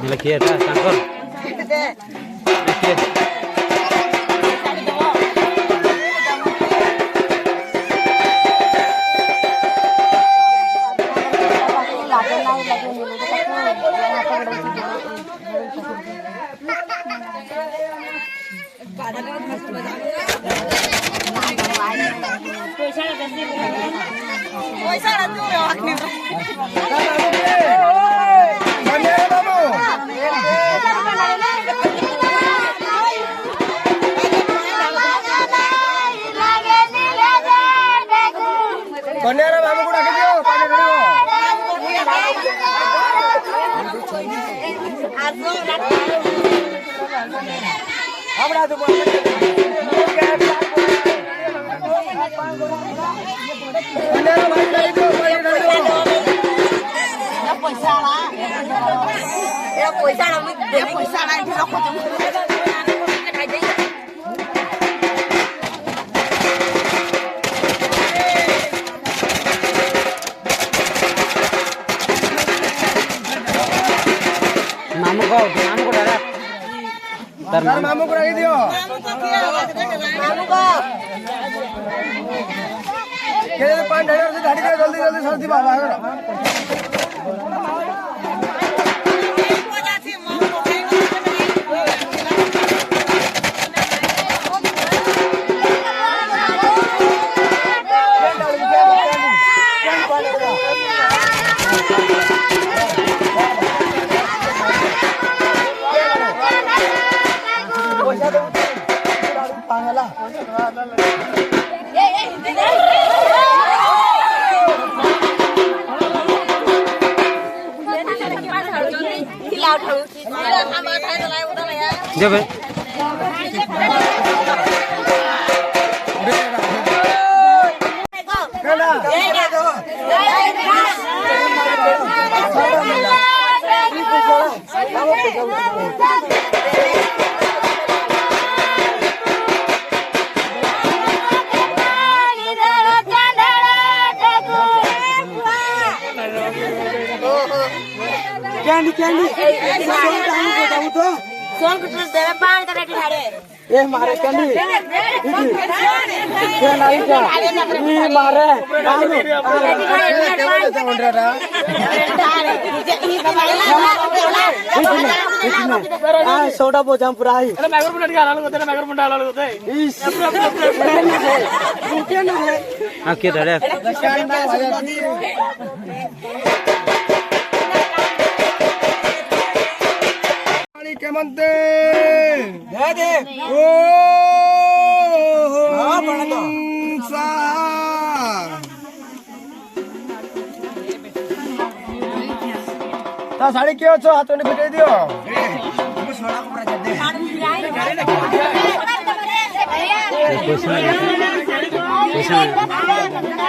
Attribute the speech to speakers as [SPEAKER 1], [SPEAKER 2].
[SPEAKER 1] Lagi ada sangkor.
[SPEAKER 2] मामू को रख दियो मामू को के 5000 से गाड़ी जल्दी जल्दी सर्दी बाबा
[SPEAKER 1] जब
[SPEAKER 2] कैंडी कैंडी तो
[SPEAKER 3] सोन कुछ देवे पानी तो रेडी हारे
[SPEAKER 2] ये मारे कैंडी ये नहीं क्या ये मारे हाँ सोडा बोझाम पूरा ही
[SPEAKER 4] मैगर मुंडा निकाला लोग तेरे मैगर मुंडा वाला लोग थे
[SPEAKER 1] हाँ क्या धरे
[SPEAKER 2] के मनते दे दे ओ हां बना तो सा ता साड़ी के छो हाथ में फेटे दियो हम सोना को रख दे
[SPEAKER 1] पैसा